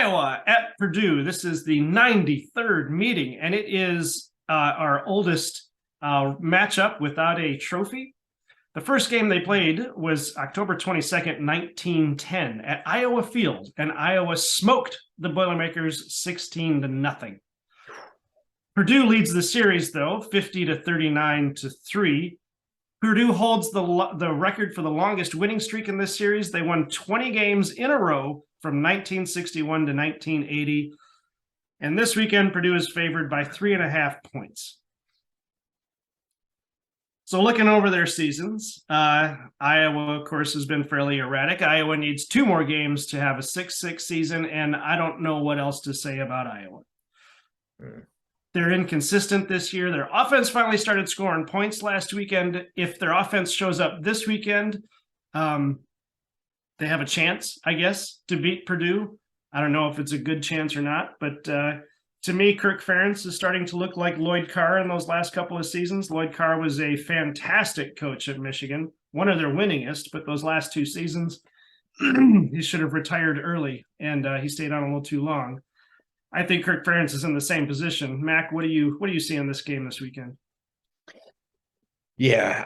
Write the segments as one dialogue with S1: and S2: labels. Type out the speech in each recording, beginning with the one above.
S1: Iowa at Purdue. This is the 93rd meeting, and it is our oldest matchup without a trophy. The first game they played was October 22nd, 1910 at Iowa Field, and Iowa smoked the Boilermakers 16-0. Purdue leads the series, though, 50-39-3. Purdue holds the record for the longest winning streak in this series. They won 20 games in a row from 1961 to 1980. And this weekend, Purdue is favored by 3.5 points. So looking over their seasons, Iowa, of course, has been fairly erratic. Iowa needs 2 more games to have a 6-6 season, and I don't know what else to say about Iowa. They're inconsistent this year. Their offense finally started scoring points last weekend. If their offense shows up this weekend, they have a chance, I guess, to beat Purdue. I don't know if it's a good chance or not, but to me, Kirk Ferentz is starting to look like Lloyd Carr in those last couple of seasons. Lloyd Carr was a fantastic coach at Michigan, one of their winningest, but those last 2 seasons, he should have retired early, and he stayed on a little too long. I think Kirk Ferentz is in the same position. Mac, what do you see in this game this weekend?
S2: Yeah,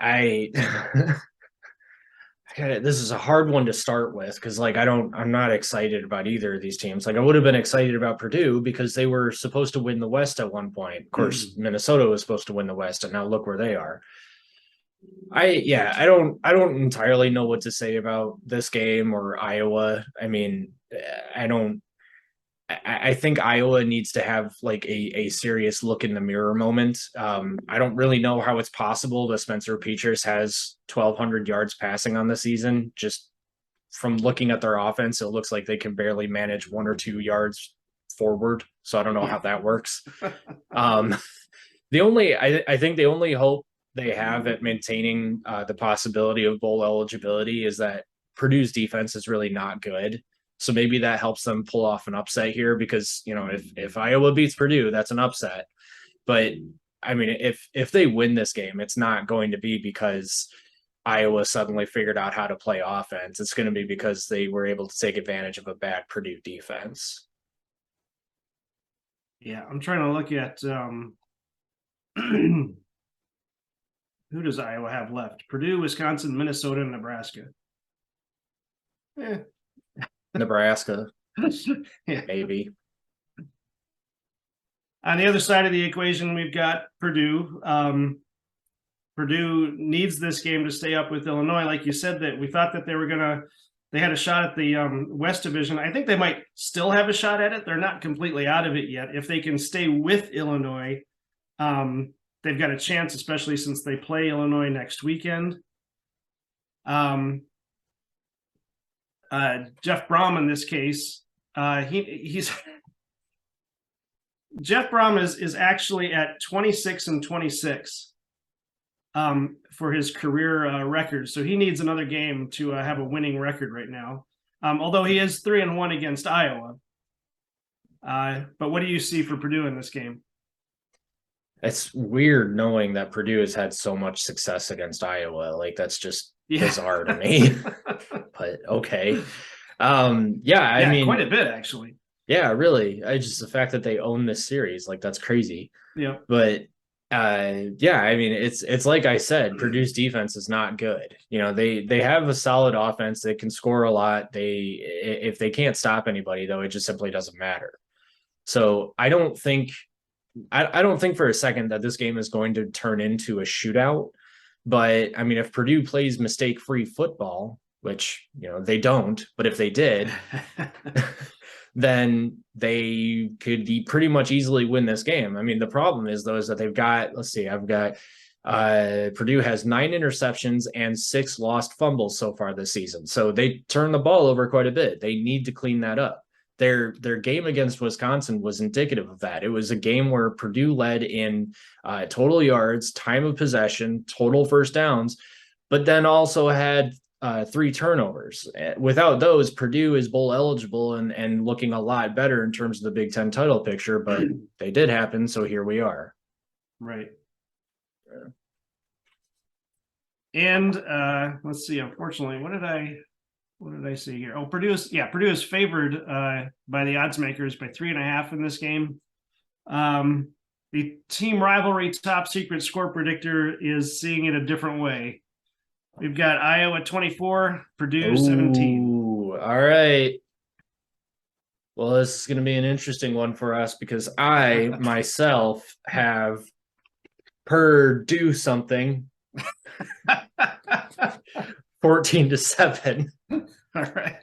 S2: this is a hard one to start with because I'm not excited about either of these teams. Like I would have been excited about Purdue because they were supposed to win the West at one point. Of course, Minnesota was supposed to win the West, and now look where they are. I don't entirely know what to say about this game or Iowa. I mean, I think Iowa needs to have like a serious look in the mirror moment. I don't really know how it's possible that Spencer Petras has 1,200 yards passing on the season. Just from looking at their offense, it looks like they can barely manage 1 or 2 yards forward. So I don't know how that works. I think the only hope they have at maintaining the possibility of bowl eligibility is that Purdue's defense is really not good. So maybe that helps them pull off an upset here because, if Iowa beats Purdue, that's an upset. But I mean, if they win this game, it's not going to be because Iowa suddenly figured out how to play offense. It's going to be because they were able to take advantage of a bad Purdue defense.
S1: Yeah, I'm trying to look at who does Iowa have left? Purdue, Wisconsin, Minnesota, and Nebraska.
S2: Nebraska,
S1: yeah.
S2: Maybe.
S1: On the other side of the equation, we've got Purdue. Purdue needs this game to stay up with Illinois. Like you said, that we thought that they had a shot at the West Division. I think they might still have a shot at it. They're not completely out of it yet. If they can stay with Illinois, they've got a chance, especially since they play Illinois next weekend. Jeff Brom in this case, he's Jeff Brom is actually at 26-26 for his career record. So he needs another game to have a winning record right now. Although he is 3-1 against Iowa. But what do you see for Purdue in this game?
S2: It's weird knowing that Purdue has had so much success against Iowa. Like that's just bizarre to me. But okay. I mean
S1: quite a bit actually.
S2: Yeah, really. The fact that they own this series, like that's crazy.
S1: Yeah.
S2: But I mean it's like I said, Purdue's defense is not good. They have a solid offense, they can score a lot. If they can't stop anybody though, it just simply doesn't matter. So I don't think for a second that this game is going to turn into a shootout. But I mean, if Purdue plays mistake-free football, which they don't, but if they did, then they could pretty much easily win this game. I mean, the problem is though is that they've got, Purdue has 9 interceptions and 6 lost fumbles so far this season. So they turn the ball over quite a bit. They need to clean that up. Their game against Wisconsin was indicative of that. It was a game where Purdue led in total yards, time of possession, total first downs, but then also had 3 turnovers. Without those, Purdue is bowl eligible and looking a lot better in terms of the Big Ten title picture, but they did happen, so here we are.
S1: Right. And let's see, unfortunately, what did I what did I see here? Oh, Purdue is favored by the odds makers by 3.5 in this game. The team rivalry top secret score predictor is seeing it a different way. We've got Iowa 24, Purdue 17.
S2: Ooh, all right. Well, this is going to be an interesting one for us because I myself have Purdue something 14-7.
S1: All right.